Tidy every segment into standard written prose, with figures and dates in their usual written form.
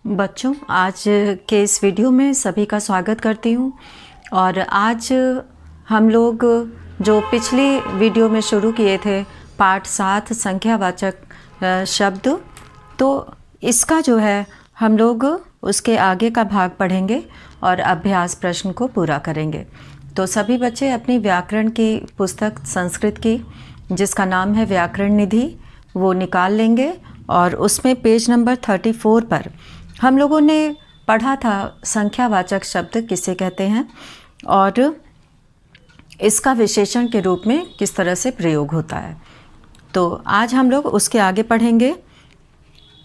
बच्चों, आज के इस वीडियो में सभी का स्वागत करती हूँ। और आज हम लोग जो पिछली वीडियो में शुरू किए थे पाठ 7 संख्यावाचक शब्द, तो इसका जो है हम लोग उसके आगे का भाग पढ़ेंगे और अभ्यास प्रश्न को पूरा करेंगे। तो सभी बच्चे अपनी व्याकरण की पुस्तक संस्कृत की, जिसका नाम है व्याकरण निधि, वो निकाल लेंगे और उसमें पेज नंबर 34 पर हम लोगों ने पढ़ा था संख्यावाचक शब्द किसे कहते हैं और इसका विशेषण के रूप में किस तरह से प्रयोग होता है। तो आज हम लोग उसके आगे पढ़ेंगे।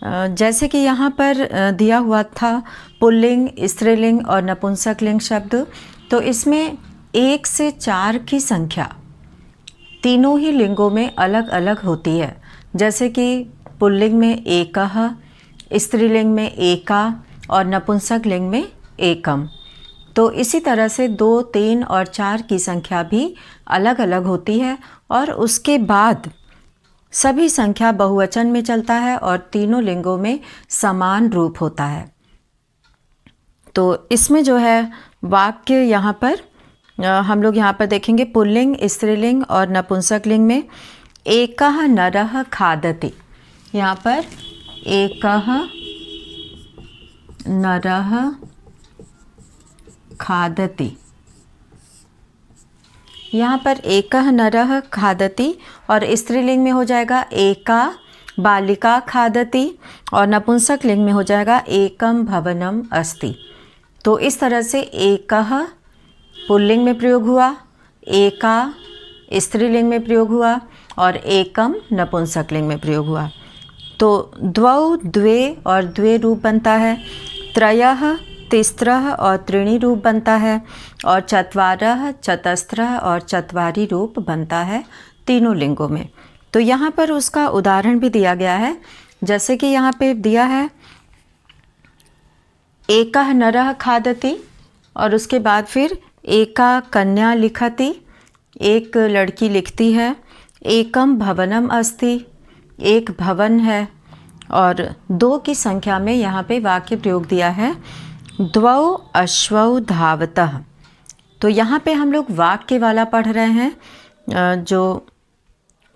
जैसे कि यहाँ पर दिया हुआ था पुल्लिंग, स्त्रीलिंग और नपुंसकलिंग शब्द, तो इसमें 1 से 4 की संख्या तीनों ही लिंगों में अलग अलग होती है। जैसे कि पुल्लिंग में एकः, स्त्रीलिंग में एका और नपुंसक लिंग में एकम। तो इसी तरह से 2, 3 और 4 की संख्या भी अलग अलग होती है और उसके बाद सभी संख्या बहुवचन में चलता है और तीनों लिंगों में समान रूप होता है। तो इसमें जो है वाक्य यहाँ पर हम लोग यहाँ पर देखेंगे पुल्लिंग, स्त्रीलिंग और नपुंसक लिंग में एकः नरः खादति। यहाँ पर एकः नरः खादति, यहाँ पर एकः नरः खादति और स्त्रीलिंग में हो जाएगा एका बालिका खादति और नपुंसक लिंग में हो जाएगा एकम भवनम अस्ति। तो इस तरह से एकः पुल्लिंग में प्रयोग हुआ, एका स्त्रीलिंग में प्रयोग हुआ और एकम नपुंसक लिंग में प्रयोग हुआ। तो द्वौ द्वे और द्वे रूप बनता है, त्रयः तिस्रः और त्रीणि रूप बनता है और चत्वारः चतस्रः और चत्वारि रूप बनता है तीनों लिंगों में। तो यहाँ पर उसका उदाहरण भी दिया गया है। जैसे कि यहाँ पे दिया है एकः नरः खादति और उसके बाद फिर एका कन्या लिखति, एक लड़की लिखती है, एकम भवनम अस्ति, एक भवन है। और 2 की संख्या में यहाँ पे वाक्य प्रयोग दिया है द्वौ अश्वौ धावतः। तो यहाँ पे हम लोग वाक्य वाला पढ़ रहे हैं, जो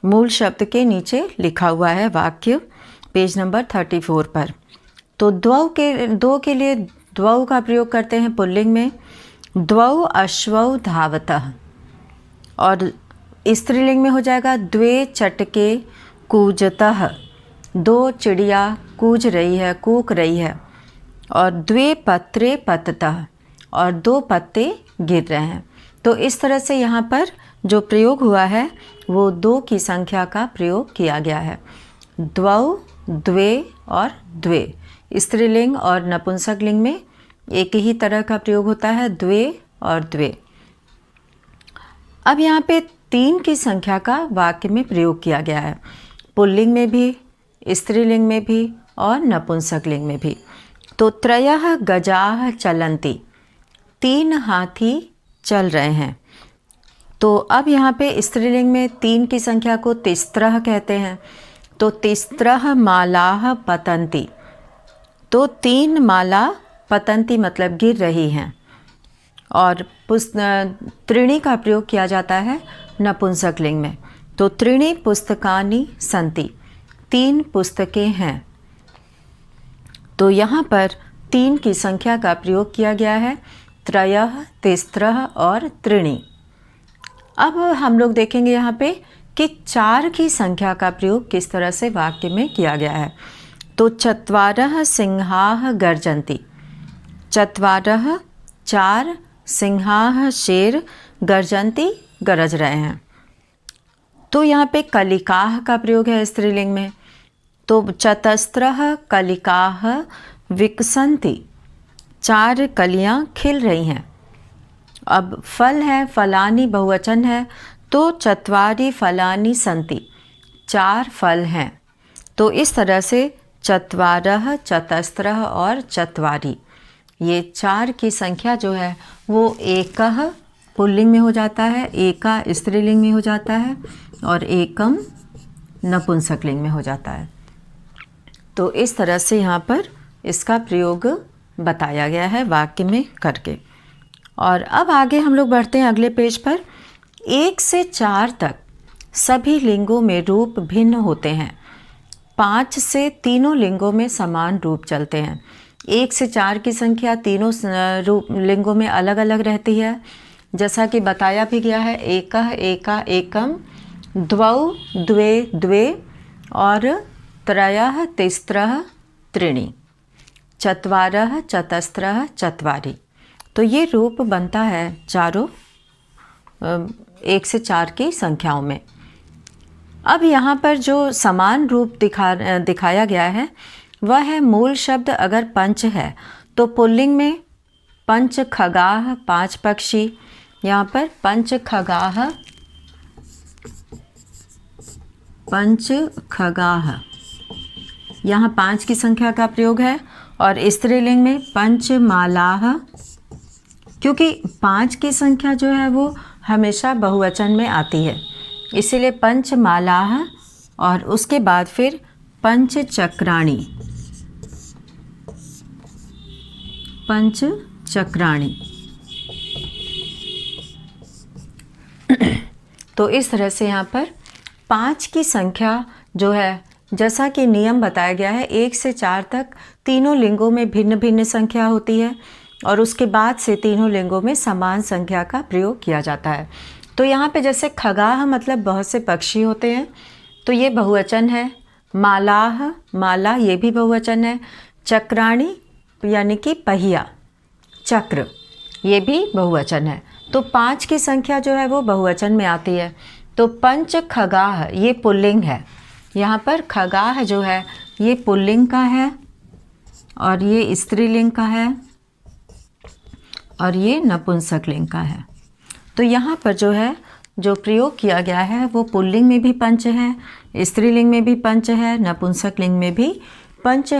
मूल शब्द के नीचे लिखा हुआ है वाक्य पेज नंबर 34 पर। तो 2 के लिए द्वौ का प्रयोग करते हैं पुल्लिंग में, द्वौ अश्वौ धावतः। और स्त्रीलिंग में हो जाएगा द्वे चटके कूजतः, 2 चिड़िया कूज रही है, कूक रही है। और द्वे पत्रे पततः और 2 पत्ते गिर रहे हैं। तो इस तरह से यहाँ पर जो प्रयोग हुआ है वो 2 की संख्या का प्रयोग किया गया है। द्वौ, द्वे और द्वे। स्त्रीलिंग और नपुंसक लिंग में एक ही तरह का प्रयोग होता है, द्वे और द्वे। अब यहाँ पे 3 की संख्या का वाक्य में प्रयोग किया गया है, पुल्लिंग में भी, स्त्रीलिंग में भी और नपुंसक लिंग में भी। तो त्रयः गजाः चलन्ति, 3 हाथी चल रहे हैं। तो अब यहाँ पे स्त्रीलिंग में 3 की संख्या को तिस्रः कहते हैं। तो तिस्रः मालाः पतन्ति, तो 3 माला पतन्ति मतलब गिर रही हैं। और त्रीणि का प्रयोग किया जाता है नपुंसक लिंग में। तो त्रीणि पुस्तकानि सन्ति, 3 पुस्तकें हैं। तो यहाँ पर 3 की संख्या का प्रयोग किया गया है, त्रयः, तिस्रः और त्रीणि। अब हम लोग देखेंगे यहाँ पे कि 4 की संख्या का प्रयोग किस तरह से वाक्य में किया गया है। तो चत्वारः सिंहाः गर्जन्ति, चत्वारः 4 सिंहाः शेर गर्जन्ति गरज रहे हैं। तो यहाँ पे कलिकाः का प्रयोग है स्त्रीलिंग में। तो चतस्रः कलिकाः विकसन्ति, 4 कलियाँ खिल रही हैं। अब फल है, फलानि बहुवचन है, तो चत्वारि फलानि सन्ति, 4 फल हैं। तो इस तरह से चत्वारः, चतस्रः और चत्वारि, ये 4 की संख्या जो है वो एकः पुल्लिंग में हो जाता है, एका स्त्रीलिंग में हो जाता है और एकम नपुंसक लिंग में हो जाता है। तो इस तरह से यहाँ पर इसका प्रयोग बताया गया है वाक्य में करके। और अब आगे हम लोग बढ़ते हैं अगले पेज पर। 1 से 4 तक सभी लिंगों में रूप भिन्न होते हैं। 5 से तीनों लिंगों में समान रूप चलते हैं। 1 से 4 की संख्या तीनों रूप लिंगों में अलग अलग रहती है, जैसा कि बताया भी गया है। एकः एका एकम, द्वौ द्वे द्वे और त्रयः तिस्रः त्रीणि, चत्वारः चतस्रः चत्वारि। तो ये रूप बनता है चारों 1 से 4 की संख्याओं में। अब यहाँ पर जो समान रूप दिखाया गया है वह है मूल शब्द अगर पंच है तो पुल्लिंग में पंच खगाह 5 पक्षी। यहाँ पर पंच खगाह, पंच खगाह, यहाँ 5 की संख्या का प्रयोग है। और स्त्रीलिंग में पंचमालाह, क्योंकि 5 की संख्या जो है वो हमेशा बहुवचन में आती है, इसीलिए पंचमालाह। और उसके बाद फिर पंचचक्राणी, पंचचक्राणी। तो इस तरह से यहाँ पर 5 की संख्या जो है, जैसा कि नियम बताया गया है, 1 से 4 तक तीनों लिंगों में भिन्न भिन्न संख्या होती है और उसके बाद से तीनों लिंगों में समान संख्या का प्रयोग किया जाता है। तो यहाँ पे जैसे खगाह मतलब बहुत से पक्षी होते हैं, तो ये बहुवचन है। मालाह, माला, ये भी बहुवचन है। चक्राणी यानी कि पहिया, चक्र, ये भी बहुवचन है। तो 5 की संख्या जो है वो बहुवचन में आती है। तो पंच खगाह ये पुल्लिंग है। यहाँ पर खगाह जो है ये पुल्लिंग का है और ये स्त्रीलिंग का है और ये नपुंसकलिंग का है। तो यहाँ पर जो है जो प्रयोग किया गया है वो पुल्लिंग में भी पंच है, स्त्रीलिंग में भी पंच है, नपुंसकलिंग में भी पंच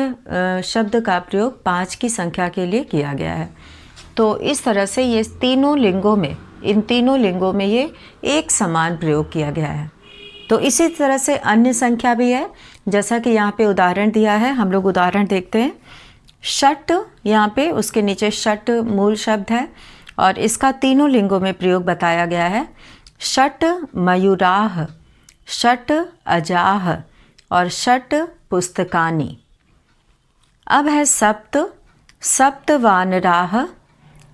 शब्द का प्रयोग 5 की संख्या के लिए किया गया है। तो इस तरह से ये तीनों लिंगों में, इन तीनों लिंगों में ये एक समान प्रयोग किया गया है। तो इसी तरह से अन्य संख्या भी है, जैसा कि यहाँ पे उदाहरण दिया है। हम लोग उदाहरण देखते हैं। षट, यहाँ पे उसके नीचे षट मूल शब्द है और इसका तीनों लिंगों में प्रयोग बताया गया है। षट मयूराह, षट अजाह और षट पुस्तकानि। अब है सप्त, सप्त वानराह,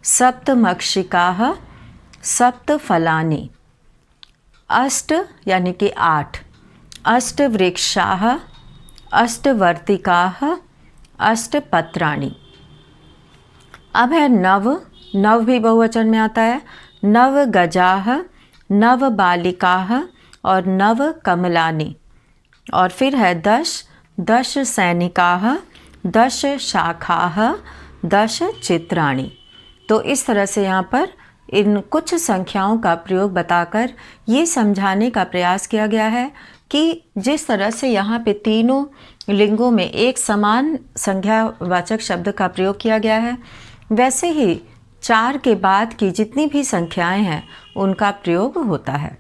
सप्त मक्षिकाः, सप्त फलानि। अष्ट यानी कि 8, अष्ट वृक्षाः, अष्ट वर्तिकाः, अष्ट पत्राणि। अब है नव, नव भी बहुवचन में आता है। नव गजाः, नव बालिकाः और नव कमलानि। और फिर है 10, 10 सैनिकाः, 10 शाखाः, 10 चित्राणि। तो इस तरह से यहाँ पर इन कुछ संख्याओं का प्रयोग बताकर ये समझाने का प्रयास किया गया है कि जिस तरह से यहाँ पे तीनों लिंगों में एक समान संख्यावाचक शब्द का प्रयोग किया गया है, वैसे ही 4 के बाद की जितनी भी संख्याएं हैं उनका प्रयोग होता है।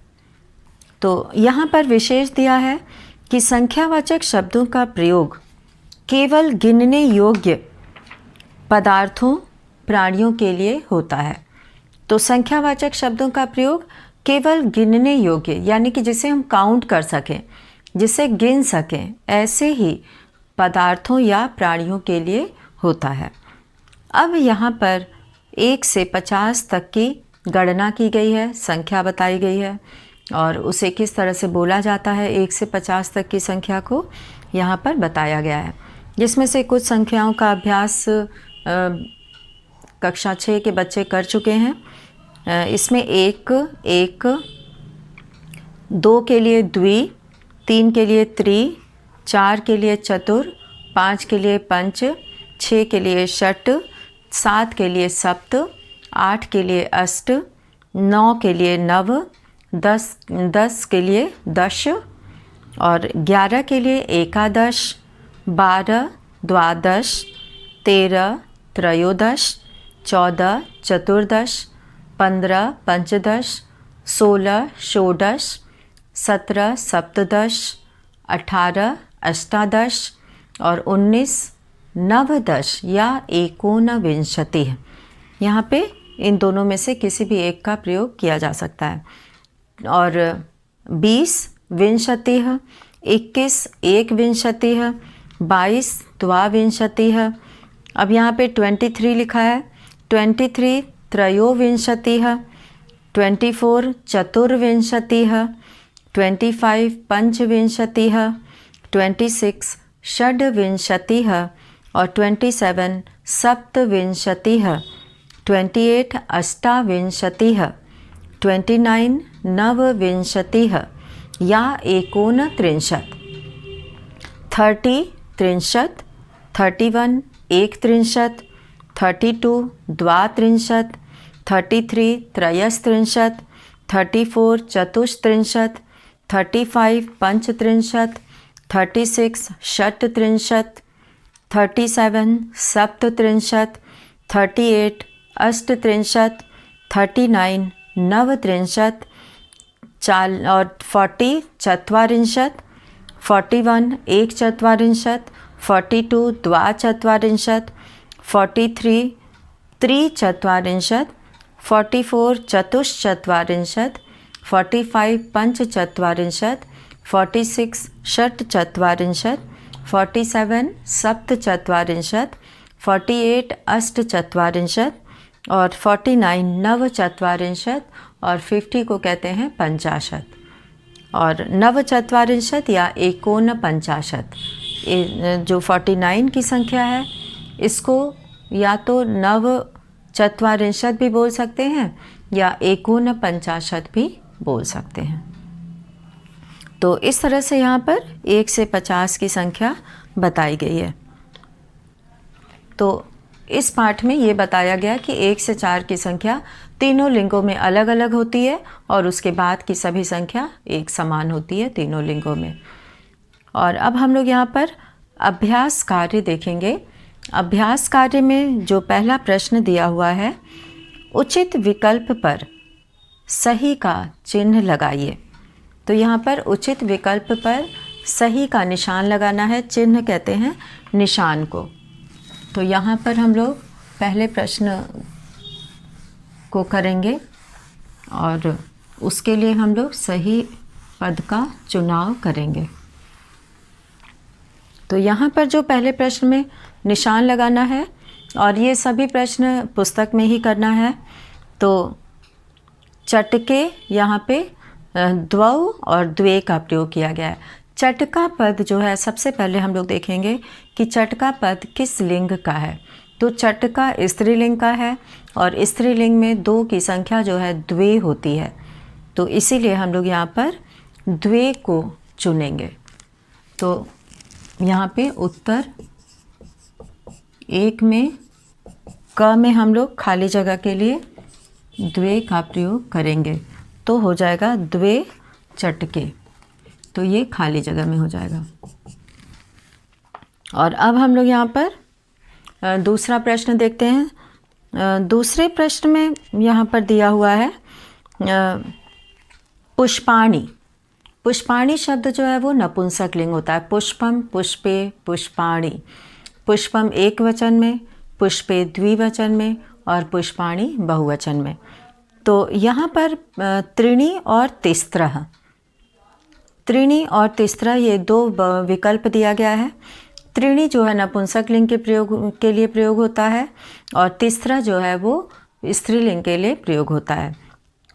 तो यहाँ पर विशेष दिया है कि संख्यावाचक शब्दों का प्रयोग केवल गिनने योग्य पदार्थों, प्राणियों के लिए होता है। तो संख्यावाचक शब्दों का प्रयोग केवल गिनने योग्य, यानी कि जिसे हम काउंट कर सकें, जिसे गिन सकें, ऐसे ही पदार्थों या प्राणियों के लिए होता है। अब यहाँ पर 1 से 50 तक की गणना की गई है, संख्या बताई गई है और उसे किस तरह से बोला जाता है 1 से 50 तक की संख्या को यहाँ पर बताया गया है, जिसमें से कुछ संख्याओं का अभ्यास कक्षा 6 के बच्चे कर चुके हैं। इसमें 1, 1, 2 के लिए द्वि, 3 के लिए त्रि, 4 के लिए चतुर, 5 के लिए पंच, 6 के लिए षट, 7 के लिए सप्त, 8 के लिए अष्ट, 9 के लिए नव, 10 के लिए दश और 11 के लिए एकादश, 12 द्वादश, 13 त्रयोदश, 14 चतुर्दश, 15 पंचदश, 16 षोडश, 17 सप्तदश, 18 अष्टादश और 19 नवदश या एकोनविंशतिः। यहाँ पे इन दोनों में से किसी भी एक का प्रयोग किया जा सकता है। और 20 विंशतिः, 21 एकविंशतिः, 22 द्वाविंशतिः। अब यहाँ पे 23 लिखा है, 23 त्रयोविंशतिः, 24 चतुर्विंशतिः, 25 पंचविंशतिः, 26 षड्विंशतिः और 27 सप्तविंशतिः, 28 अष्टाविंशतिः, 29 नवविंशतिः या एकोनत्रिंशत्। 30 त्रिंशत्, 31 एकत्रिंशत्, 32 द्वात्रिंशत्, 33 त्रयस्त्रिंशत्, 34 चतुस्त्रिंशत्, 35 पंचत्रिंशत्, 36 षट्त्रिंशत्, 37 सप्तत्रिंशत्, 38 अष्टत्रिंशत्, 39 नवत्रिंशत्, 40 चत्वारिंशत्, 41 एकचत्वारिंशत्, 42 द्वाचत्वारिंशत्, 43 त्रिचत्वारिंशत्, 44 चतुश्चत्वारिंशत्, 45 पंचचत्वारिंशत्, 46 षट्चत्वारिंशत्, 47 सप्तचत्वारिंशत्, 48 अष्टचत्वारिंशत् और 49 नवचत्वारिंशत् और 50 को कहते हैं पंचाशत्। और नवचत्वारिंशत् या एकोनपंचाशत्, जो 49 की संख्या है इसको या तो नव चत्वारिंशत् भी बोल सकते हैं या एकोनपंचाशत् भी बोल सकते हैं। तो इस तरह से यहाँ पर 1 से 50 की संख्या बताई गई है। तो इस पाठ में ये बताया गया कि 1 से 4 की संख्या तीनों लिंगों में अलग अलग होती है और उसके बाद की सभी संख्या एक समान होती है तीनों लिंगों में। और अब हम लोग यहाँ पर अभ्यास कार्य देखेंगे। अभ्यास कार्य में जो पहला प्रश्न दिया हुआ है, उचित विकल्प पर सही का चिन्ह लगाइए। तो यहाँ पर उचित विकल्प पर सही का निशान लगाना है, चिन्ह कहते हैं निशान को। तो यहाँ पर हम लोग पहले प्रश्न को करेंगे और उसके लिए हम लोग सही पद का चुनाव करेंगे। तो यहाँ पर जो पहले प्रश्न में निशान लगाना है और ये सभी प्रश्न पुस्तक में ही करना है। तो चटके यहाँ पे द्वौ और द्वे का प्रयोग किया गया है। चटका पद जो है सबसे पहले हम लोग देखेंगे कि चटका पद किस लिंग का है। तो चटका स्त्रीलिंग का है और स्त्रीलिंग में 2 की संख्या जो है द्वे होती है। तो इसीलिए हम लोग यहाँ पर द्वे को चुनेंगे। तो यहाँ पे उत्तर 1 में क में हम लोग खाली जगह के लिए द्वे का प्रयोग करेंगे, तो हो जाएगा द्वे चटके। तो ये खाली जगह में हो जाएगा। और अब हम लोग यहाँ पर दूसरा प्रश्न देखते हैं। दूसरे प्रश्न में यहाँ पर दिया हुआ है पुष्पाणि। पुष्पाणि शब्द जो है वो नपुंसक लिंग होता है। पुष्पम, पुष्पे, पुष्पाणि। पुष्पम एक वचन में, पुष्पे द्विवचन में और पुष्पाणि बहुवचन में। तो यहाँ पर त्रीणि और तिस्रः, त्रीणि और तिस्रः ये 2 विकल्प दिया गया है। त्रीणि जो है नपुंसक लिंग के लिए प्रयोग होता है और तिस्रः जो है वो स्त्रीलिंग के लिए प्रयोग होता है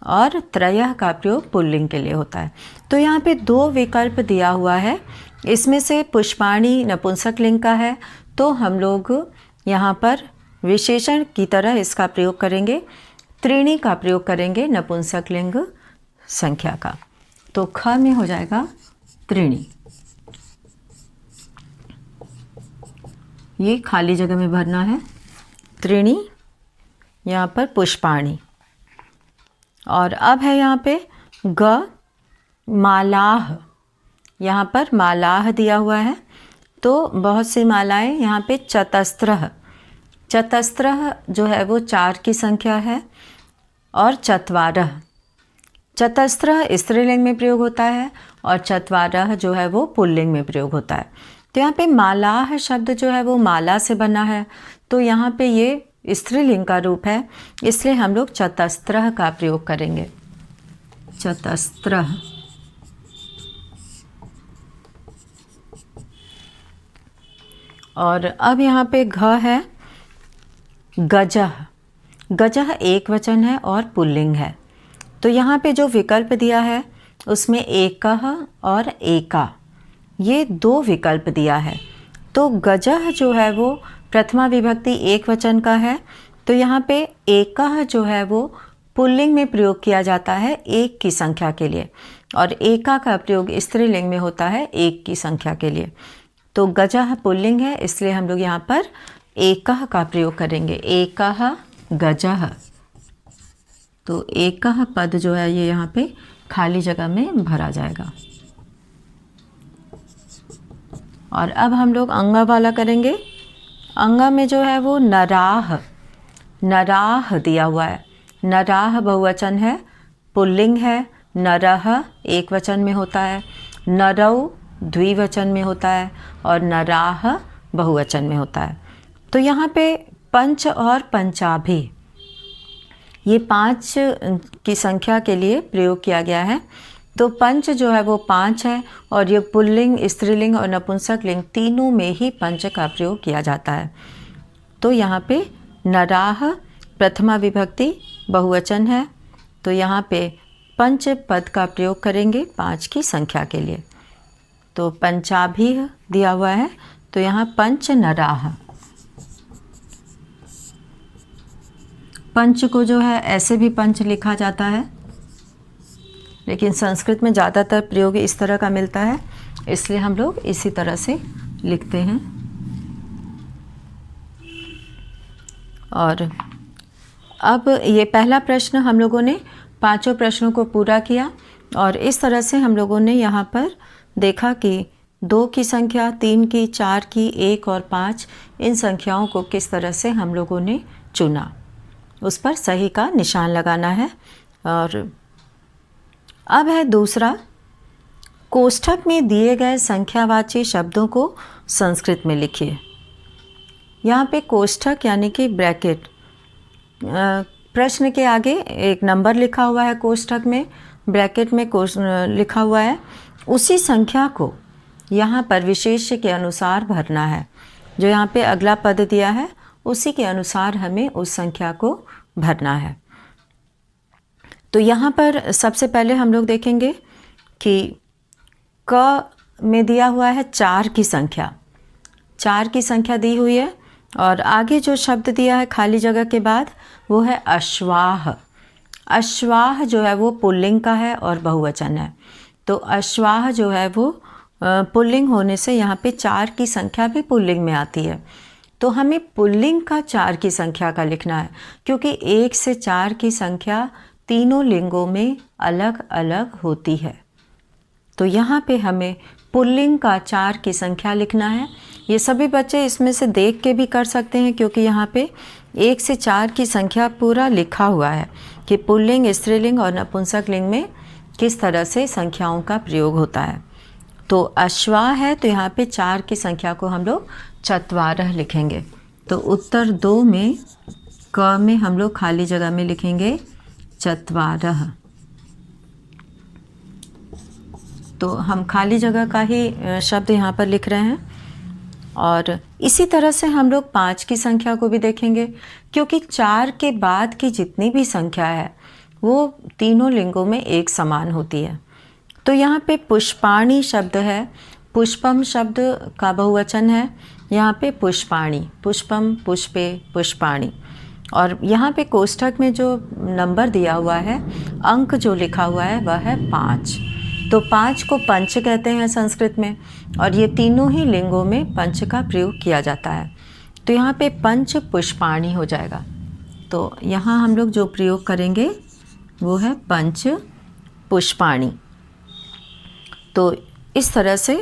और त्रयः का प्रयोग पुल्लिंग के लिए होता है। तो यहाँ पे 2 विकल्प दिया हुआ है। इसमें से पुष्पाणि नपुंसक लिंग का है, तो हम लोग यहाँ पर विशेषण की तरह इसका प्रयोग करेंगे। त्रीणि का प्रयोग करेंगे नपुंसक लिंग संख्या का। तो ख में हो जाएगा त्रीणि। ये खाली जगह में भरना है त्रीणि, यहाँ पर पुष्पाणि। और अब है यहाँ पे ग मालाह। यहाँ पर मालाह दिया हुआ है, तो बहुत सी मालाएं यहाँ पे चतस्रः। चतस्रः जो है वो 4 की संख्या है और चत्वारः। चतस्रः स्त्रीलिंग में प्रयोग होता है और चत्वारः जो है वो पुल्लिंग में प्रयोग होता है। तो यहाँ पे मालाह शब्द जो है वो माला से बना है, तो यहाँ पे ये स्त्रीलिंग का रूप है, इसलिए हम लोग चतस्त्रः का प्रयोग करेंगे। चतस्त्रः। और अब यहाँ पे घ है गजः। गजः एक वचन है और पुल्लिंग है, तो यहाँ पे जो विकल्प दिया है उसमें एकः और एका, ये दो विकल्प दिया है। तो गजः जो है वो प्रथमा विभक्ति एक वचन का है, तो यहाँ पे एकः जो है वो पुल्लिंग में प्रयोग किया जाता है एक की संख्या के लिए, और एका का प्रयोग स्त्रीलिंग में होता है एक की संख्या के लिए। तो गजः पुल्लिंग है, इसलिए हम लोग यहाँ पर एकः का प्रयोग करेंगे। एकः गजः। तो एकः पद जो है ये यहाँ पे खाली जगह में भरा जाएगा। और अब हम लोग अंगा वाला करेंगे। अंगा में जो है वो नराह, नराह दिया हुआ है। नराह बहुवचन है, पुल्लिंग है। नरः एक वचन में होता है, नरौ द्विवचन में होता है, और नराह बहुवचन में होता है। तो यहाँ पे पंच और पंचाभि, ये 5 की संख्या के लिए प्रयोग किया गया है। तो पंच जो है वो 5 है, और ये पुल्लिंग, स्त्रीलिंग और नपुंसक लिंग तीनों में ही पंच का प्रयोग किया जाता है। तो यहाँ पे नराह प्रथमा विभक्ति बहुवचन है, तो यहाँ पे पंच पद का प्रयोग करेंगे 5 की संख्या के लिए। तो पंचाभि दिया हुआ है, तो यहाँ पंच नराह। पंच को जो है ऐसे भी पंच लिखा जाता है, लेकिन संस्कृत में ज़्यादातर प्रयोग इस तरह का मिलता है, इसलिए हम लोग इसी तरह से लिखते हैं। और अब ये पहला प्रश्न हम लोगों ने 5 प्रश्नों को पूरा किया, और इस तरह से हम लोगों ने यहाँ पर देखा कि 2 की संख्या, 3 की, 4 की, 1 और 5, इन संख्याओं को किस तरह से हम लोगों ने चुना, उस पर सही का निशान लगाना है। और अब है दूसरा, कोष्ठक में दिए गए संख्यावाची शब्दों को संस्कृत में लिखिए। यहाँ पे कोष्ठक यानी कि ब्रैकेट, प्रश्न के आगे एक नंबर लिखा हुआ है कोष्ठक में, ब्रैकेट में लिखा हुआ है, उसी संख्या को यहाँ पर विशेष्य के अनुसार भरना है। जो यहाँ पे अगला पद दिया है उसी के अनुसार हमें उस संख्या को भरना है। तो यहाँ पर सबसे पहले हम लोग देखेंगे कि क में दिया हुआ है 4 की संख्या, 4 की संख्या दी हुई है, और आगे जो शब्द दिया है खाली जगह के बाद वो है अश्वाह। अश्वाह जो है वो पुल्लिंग का है और बहुवचन है, तो अश्वाह जो है वो पुल्लिंग होने से यहाँ पे 4 की संख्या भी पुल्लिंग में आती है। तो हमें पुल्लिंग का 4 की संख्या का लिखना है, क्योंकि 1 से 4 की संख्या तीनों लिंगों में अलग अलग होती है। तो यहाँ पे हमें पुल्लिंग का 4 की संख्या लिखना है। ये सभी बच्चे इसमें से देख के भी कर सकते हैं, क्योंकि यहाँ पे 1 से 4 की संख्या पूरा लिखा हुआ है कि पुल्लिंग, स्त्रीलिंग और नपुंसक लिंग में किस तरह से संख्याओं का प्रयोग होता है। तो अश्वा है, तो यहाँ पे 4 की संख्या को हम लोग चत्वारः लिखेंगे। तो उत्तर 2 में क में हम लोग खाली जगह में लिखेंगे चत्वारः। तो हम खाली जगह का ही शब्द यहाँ पर लिख रहे हैं। और इसी तरह से हम लोग 5 की संख्या को भी देखेंगे, क्योंकि 4 के बाद की जितनी भी संख्या है वो तीनों लिंगों में एक समान होती है। तो यहाँ पे पुष्पाणी शब्द है, पुष्पम शब्द का बहुवचन है, यहाँ पे पुष्पाणी, पुष्पम, पुष्पे, पुष्पाणी। और यहाँ पे कोष्ठक में जो नंबर दिया हुआ है, अंक जो लिखा हुआ है वह है 5। तो 5 को पंच कहते हैं संस्कृत में, और ये तीनों ही लिंगों में पंच का प्रयोग किया जाता है। तो यहाँ पे पंच पुष्पाणी हो जाएगा। तो यहाँ हम लोग जो प्रयोग करेंगे वो है पंच पुष्पाणी। तो इस तरह से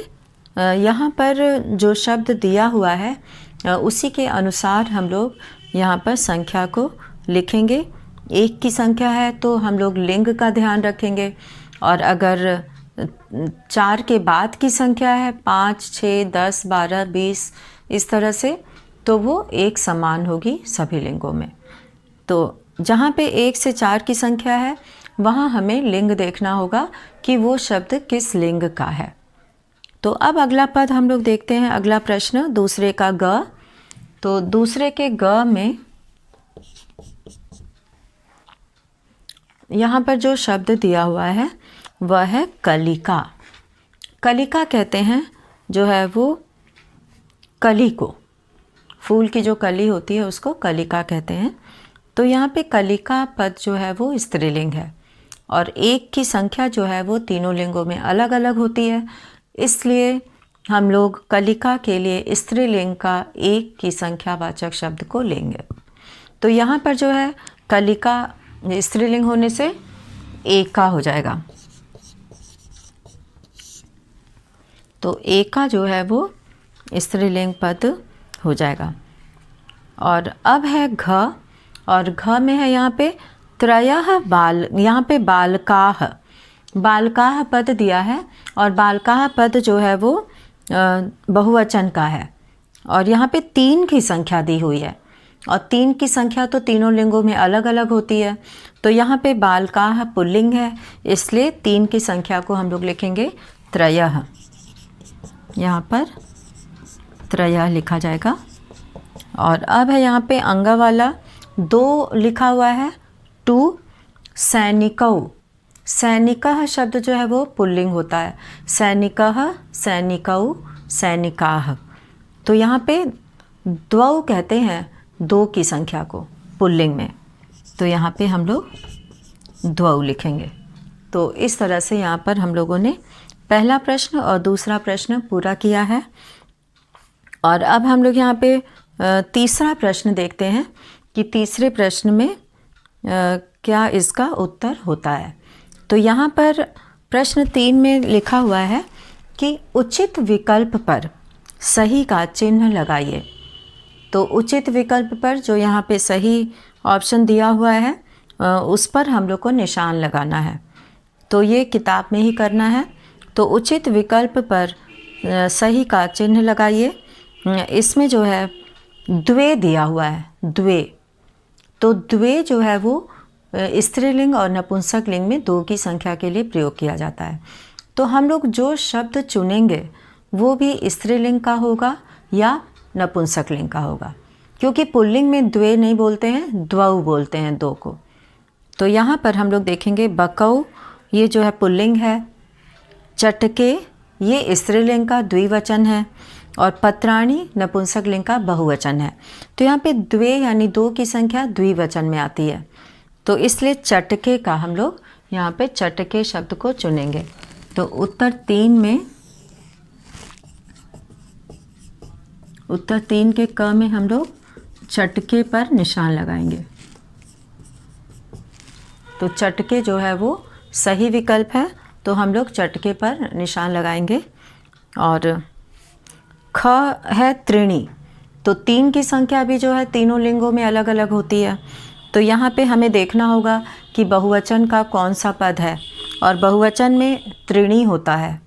यहाँ पर जो शब्द दिया हुआ है उसी के अनुसार हम लोग यहाँ पर संख्या को लिखेंगे। 1 की संख्या है तो हम लोग लिंग का ध्यान रखेंगे, और अगर 4 के बाद की संख्या है 5, 6, 10, 12, 20 इस तरह से, तो वो एक समान होगी सभी लिंगों में। तो जहाँ पे 1 से 4 की संख्या है वहाँ हमें लिंग देखना होगा कि वो शब्द किस लिंग का है। तो अब अगला पद हम लोग देखते हैं, अगला प्रश्न दूसरे का ग। तो दूसरे के ग में यहाँ पर जो शब्द दिया हुआ है वह है कलिका। कलिका कहते हैं जो है वो कली को, फूल की जो कली होती है उसको कलिका कहते हैं। तो यहाँ पे कलिका पद जो है वो स्त्रीलिंग है और 1 की संख्या जो है वो तीनों लिंगों में अलग अलग होती है, इसलिए हम लोग कलिका के लिए स्त्रीलिंग का 1 की संख्यावाचक शब्द को लेंगे। तो यहाँ पर जो है कलिका स्त्रीलिंग होने से एका हो जाएगा। तो एका जो है वो स्त्रीलिंग पद हो जाएगा। और अब है घ, और घ में है यहाँ पे त्रयः बाल, यहाँ पे बालकाः, बालकाः पद दिया है और बालकाः पद जो है वो बहुवचन का है और यहाँ पे 3 की संख्या दी हुई है और 3 की संख्या तो तीनों लिंगों में अलग अलग होती है। तो यहाँ पे बालकाः पुल्लिंग है, इसलिए 3 की संख्या को हम लोग लिखेंगे त्रयः, यहाँ पर त्रयः लिखा जाएगा। और अब है यहाँ पे अंगा वाला 2 लिखा हुआ है 2 सैनिकौ। सैनिकः शब्द जो है वो पुल्लिंग होता है, सैनिकः, सैनिकौ, सैनिकाः। तो यहाँ पे द्वौ कहते हैं 2 की संख्या को पुल्लिंग में, तो यहाँ पे हम लोग द्वौ लिखेंगे। तो इस तरह से यहाँ पर हम लोगों ने पहला प्रश्न और दूसरा प्रश्न पूरा किया है। और अब हम लोग यहाँ पे तीसरा प्रश्न देखते हैं कि तीसरे प्रश्न में क्या इसका उत्तर होता है। तो यहाँ पर प्रश्न 3 में लिखा हुआ है कि उचित विकल्प पर सही का चिन्ह लगाइए। तो उचित विकल्प पर जो यहाँ पे सही ऑप्शन दिया हुआ है उस पर हम लोग को निशान लगाना है, तो ये किताब में ही करना है। तो उचित विकल्प पर सही का चिन्ह लगाइए। इसमें जो है द्वे दिया हुआ है, द्वे, तो द्वे जो है वो स्त्रीलिंग और नपुंसक लिंग में 2 की संख्या के लिए प्रयोग किया जाता है। तो हम लोग जो शब्द चुनेंगे वो भी स्त्रीलिंग का होगा या नपुंसक लिंग का होगा, क्योंकि पुल्लिंग में द्वे नहीं बोलते हैं, द्वौ बोलते हैं 2 को। तो यहाँ पर हम लोग देखेंगे बकौ, ये जो है पुल्लिंग है, चटके ये स्त्रीलिंग का द्विवचन है और पत्राणी नपुंसक लिंग का बहुवचन है। तो यहाँ पे द्वे यानी 2 की संख्या द्विवचन में आती है, तो इसलिए चटके का हम लोग यहाँ पे चटके शब्द को चुनेंगे। तो उत्तर 3 के क में हम लोग चटके पर निशान लगाएंगे। तो चटके जो है वो सही विकल्प है, तो हम लोग चटके पर निशान लगाएंगे। और ख है त्रीणी, तो 3 की संख्या भी जो है तीनों लिंगों में अलग अलग होती है। तो यहाँ पे हमें देखना होगा कि बहुवचन का कौन सा पद है, और बहुवचन में त्रीणी होता है,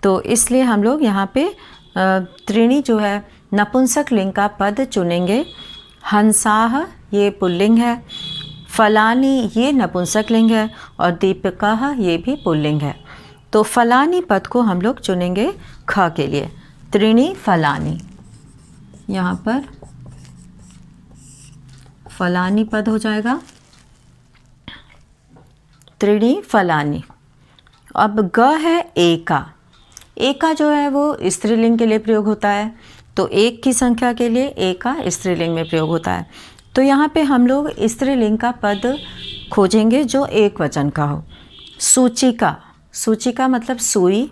तो इसलिए हम लोग यहाँ पे त्रीणी जो है नपुंसक लिंग का पद चुनेंगे। हंसाः ये पुल्लिंग है, फलानी ये नपुंसक लिंग है और दीपिकाः ये भी पुल्लिंग है। तो फलानी पद को हम लोग चुनेंगे ख के लिए, त्रीणी फलानी, यहाँ पर फलानी पद हो जाएगा, त्रीणी फलानी। अब ग है एका, एका जो है वो स्त्रीलिंग के लिए प्रयोग होता है, तो 1 की संख्या के लिए एका स्त्रीलिंग में प्रयोग होता है। तो यहाँ पे हम लोग स्त्रीलिंग का पद खोजेंगे जो 1 वचन का हो। सूचिका, सूचिका मतलब सुई,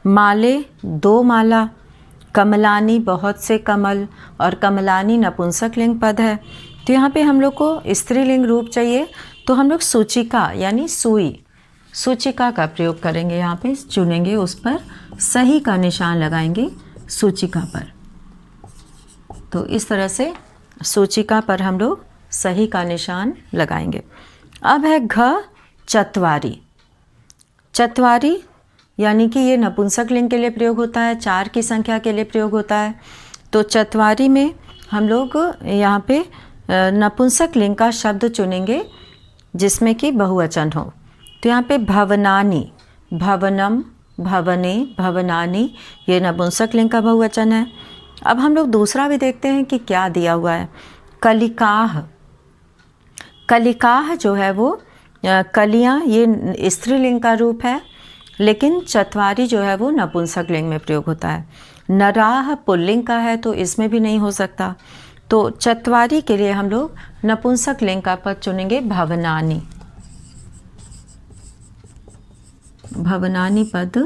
माले 2 माला, कमलानी बहुत से कमल, और कमलानी नपुंसक लिंग पद है। तो यहाँ पे हम लोग को स्त्रीलिंग रूप चाहिए, तो हम लोग सूचिका यानी सुई, सूचिका का प्रयोग करेंगे, यहाँ पे चुनेंगे, उस पर सही का निशान लगाएंगे सूचिका पर। तो इस तरह से सूचिका पर हम लोग सही का निशान लगाएंगे। अब है घ चत्वारी, चत्वारी यानी कि ये नपुंसक लिंग के लिए प्रयोग होता है, 4 की संख्या के लिए प्रयोग होता है। तो चत्वारी में हम लोग यहाँ पे नपुंसक लिंग का शब्द चुनेंगे जिसमें कि बहुवचन हो। तो यहाँ पे भवनानि, भवनम, भवने, भवनानि, ये नपुंसक लिंग का बहुवचन है। अब हम लोग दूसरा भी देखते हैं कि क्या दिया हुआ है। कलिकाह, कलिकाह जो है वो कलियाँ, ये स्त्रीलिंग का रूप है, लेकिन चत्वारी जो है वो नपुंसक लिंग में प्रयोग होता है। नराह पुल्लिंग का है तो इसमें भी नहीं हो सकता। तो चत्वारी के लिए हम लोग नपुंसक लिंग का पद चुनेंगे भवनानि। भवनानि पद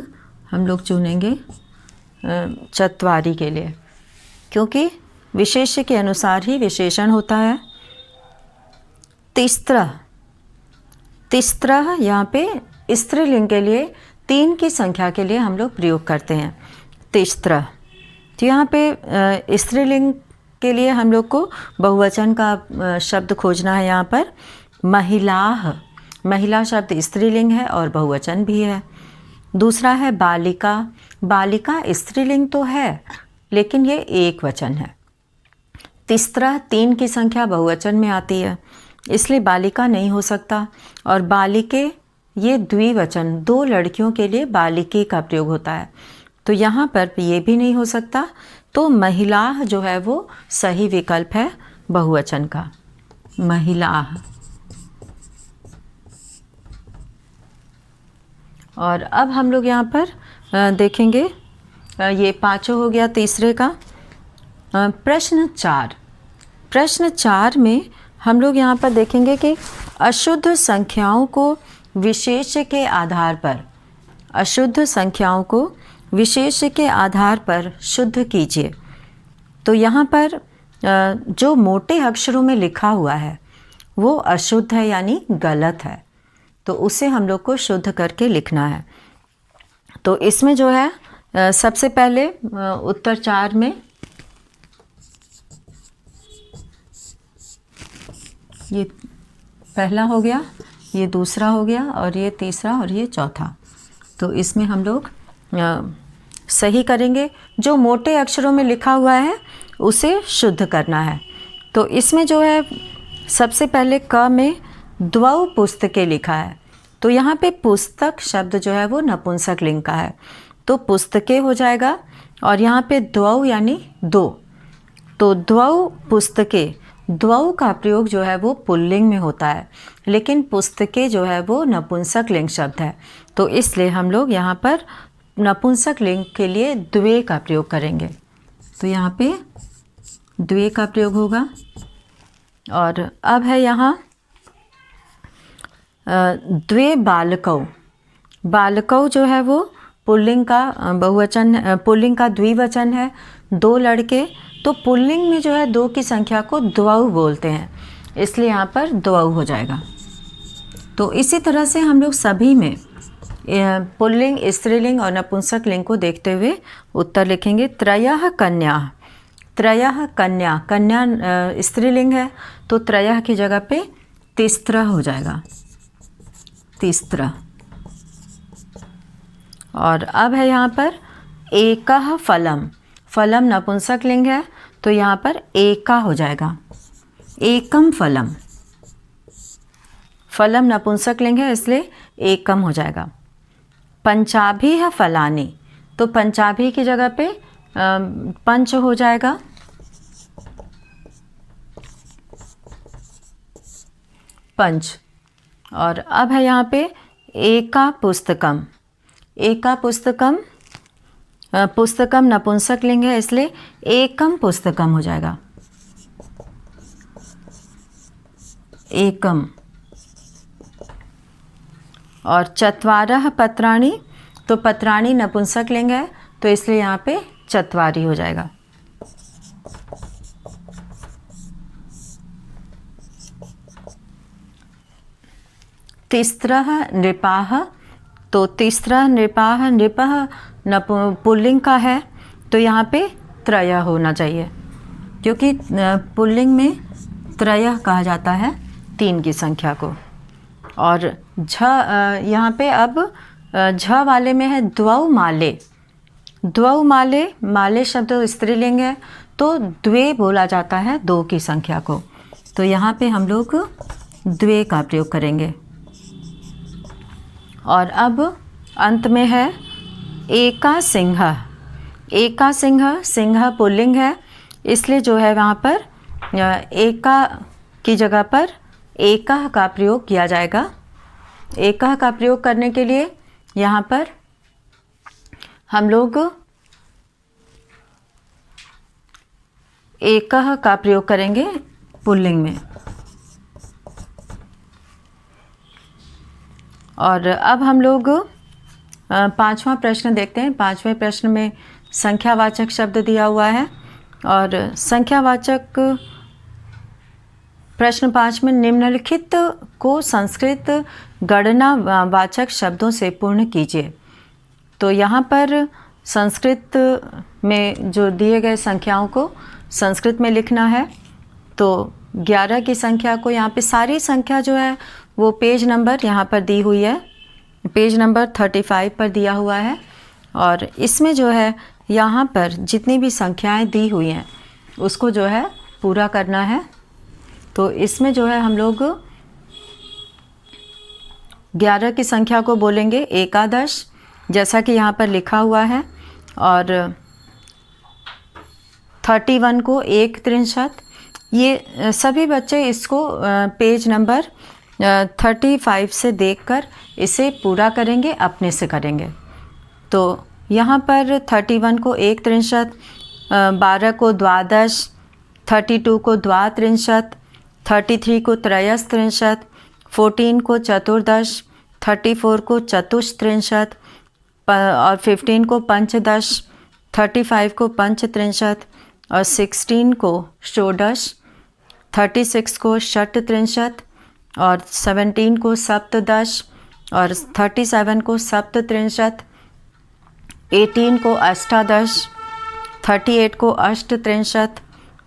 हम लोग चुनेंगे चत्वारी के लिए, क्योंकि विशेष्य के अनुसार ही विशेषण होता है। तिस्त्र, तिस्त्र यहाँ पे स्त्रीलिंग के लिए 3 की संख्या के लिए हम लोग प्रयोग करते हैं, तिस्त्र। तो यहाँ पे स्त्रीलिंग के लिए हम लोग को बहुवचन का शब्द खोजना है। यहाँ पर महिलाह, महिला शब्द स्त्रीलिंग है और बहुवचन भी है। दूसरा है बालिका, बालिका स्त्रीलिंग तो है लेकिन ये एक वचन है। तिस्त्र 3 की संख्या बहुवचन में आती है, इसलिए बालिका नहीं हो सकता। और बालिके ये द्विवचन, 2 लड़कियों के लिए बालिके का प्रयोग होता है, तो यहाँ पर ये भी नहीं हो सकता। तो महिला जो है वो सही विकल्प है बहुवचन का, महिला। और अब हम लोग यहाँ पर देखेंगे, ये 5 हो गया तीसरे का। प्रश्न 4, प्रश्न 4 में हम लोग यहाँ पर देखेंगे कि अशुद्ध संख्याओं को विशेष के आधार पर, अशुद्ध संख्याओं को विशेष के आधार पर शुद्ध कीजिए। तो यहाँ पर जो मोटे अक्षरों में लिखा हुआ है वो अशुद्ध है यानी गलत है, तो उसे हम लोग को शुद्ध करके लिखना है। तो इसमें जो है सबसे पहले उत्तर 4 में ये पहला हो गया, ये दूसरा हो गया और ये तीसरा और ये चौथा। तो इसमें हम लोग सही करेंगे, जो मोटे अक्षरों में लिखा हुआ है उसे शुद्ध करना है। तो इसमें जो है सबसे पहले क में द्वौ पुस्तकें लिखा है, तो यहाँ पे पुस्तक शब्द जो है वो नपुंसक लिंग का है, तो पुस्तकें हो जाएगा। और यहाँ पे द्वौ यानी 2, तो द्वौ पुस्तकें, द्वौ का प्रयोग जो है वो पुल्लिंग में होता है, लेकिन पुस्तकें जो है वो नपुंसक लिंग शब्द है, तो इसलिए हम लोग यहाँ पर नपुंसक लिंग के लिए द्वे का प्रयोग करेंगे। तो यहाँ पे द्वे का प्रयोग होगा। और अब है यहाँ द्वे बालकौ, बालकौ जो है वो पुल्लिंग का बहुवचन, पुल्लिंग का द्विवचन है, 2 लड़के। तो पुल्लिंग में जो है 2 की संख्या को द्वौ बोलते हैं, इसलिए यहाँ पर द्वौ हो जाएगा। तो इसी तरह से हम लोग सभी में पुल्लिंग, स्त्रीलिंग और नपुंसक लिंग को देखते हुए उत्तर लिखेंगे। त्रयः कन्याः, त्रयः कन्या, कन्या स्त्रीलिंग है तो त्रयः की जगह पे तिस्त्र हो जाएगा, तिस्त्र। और अब है यहाँ पर एकः फलम, फलम नपुंसक लिंग है तो यहाँ पर एका हो जाएगा, एकम फलम। फलम नपुंसक लिंग है इसलिए एकम हो जाएगा। पंचाभिः फलानि, तो पंचाभि की जगह पे पंच हो जाएगा, पंच। और अब है यहाँ पे एका पुस्तकम, एका पुस्तकम, पुस्तकम नपुंसक लिंग है इसलिए एकम पुस्तकम हो जाएगा, एकम। और चत्वारः पत्राणि, तो पत्राणि नपुंसक लिंग है तो इसलिए यहाँ पे चत्वारी हो जाएगा। तिस्रः नृपाः, तो तिस्रः नृपाः, नृपः पुल्लिंग का है तो यहाँ पे त्रयः होना चाहिए, क्योंकि पुल्लिंग में त्रयः कहा जाता है 3 की संख्या को। और झ यहाँ पे अब झ वाले में है द्वौ माले। द्वौ माले, माले शब्द स्त्रीलिंग है तो द्वे बोला जाता है दो की संख्या को। तो यहाँ पे हम लोग द्वे का प्रयोग करेंगे। और अब अंत में है एका सिंह। एका सिंह, सिंह पुल्लिंग है, इसलिए जो है वहाँ पर एका की जगह पर एकः का प्रयोग किया जाएगा। एकः का प्रयोग करने के लिए यहाँ पर हम लोग एकः का प्रयोग करेंगे पुल्लिंग में। और अब हम लोग पांचवा प्रश्न देखते हैं। पांचवें प्रश्न में संख्यावाचक शब्द दिया हुआ है और संख्यावाचक प्रश्न 5 में निम्नलिखित को संस्कृत गणना वाचक शब्दों से पूर्ण कीजिए। तो यहाँ पर संस्कृत में जो दिए गए संख्याओं को संस्कृत में लिखना है। तो 11 की संख्या को यहाँ पे सारी संख्या जो है वो पेज नंबर यहाँ पर दी हुई है, पेज नंबर 35 पर दिया हुआ है। और इसमें जो है यहाँ पर जितनी भी संख्याएं दी हुई हैं उसको जो है पूरा करना है। तो इसमें जो है हम लोग 11 की संख्या को बोलेंगे एकादश, जैसा कि यहाँ पर लिखा हुआ है। और 31 को एक त्रिंशत। ये सभी बच्चे इसको पेज नंबर 35 से देखकर इसे पूरा करेंगे, अपने से करेंगे। तो यहाँ पर 31 को एक त्रिंशत, 12 को द्वादश, 32 को द्वात्रिंशत, 33 को त्रयस्त्रिंशत, 14 को चतुर्दश, 34 को चतुस्त्रिंशत और 15 को पंचदश, 35 को पंचत्रिंशत और 16 को षोडश, 36 को षट्त्रिंशत और 17 को सप्तदश और 37 को सप्तत्रिंशत, 18 को अष्टादश, 38 को अष्टत्रिंशत,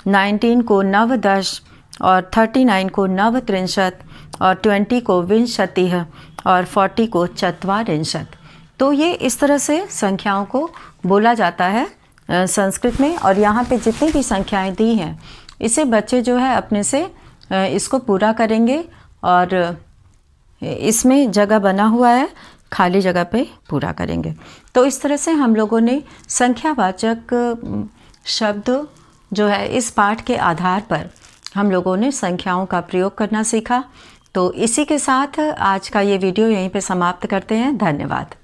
19 को नवदश और 39 को नवत्रिंशत और 20 को विंशतिः और 40 को चत्वारिंशत। तो ये इस तरह से संख्याओं को बोला जाता है संस्कृत में। और यहाँ पे जितनी भी संख्याएं दी हैं इसे बच्चे जो है अपने से इसको पूरा करेंगे। और इसमें जगह बना हुआ है, खाली जगह पे पूरा करेंगे। तो इस तरह से हम लोगों ने संख्यावाचक शब्द जो है इस पाठ के आधार पर हम लोगों ने संख्याओं का प्रयोग करना सीखा। तो इसी के साथ आज का ये वीडियो यहीं पे समाप्त करते हैं। धन्यवाद।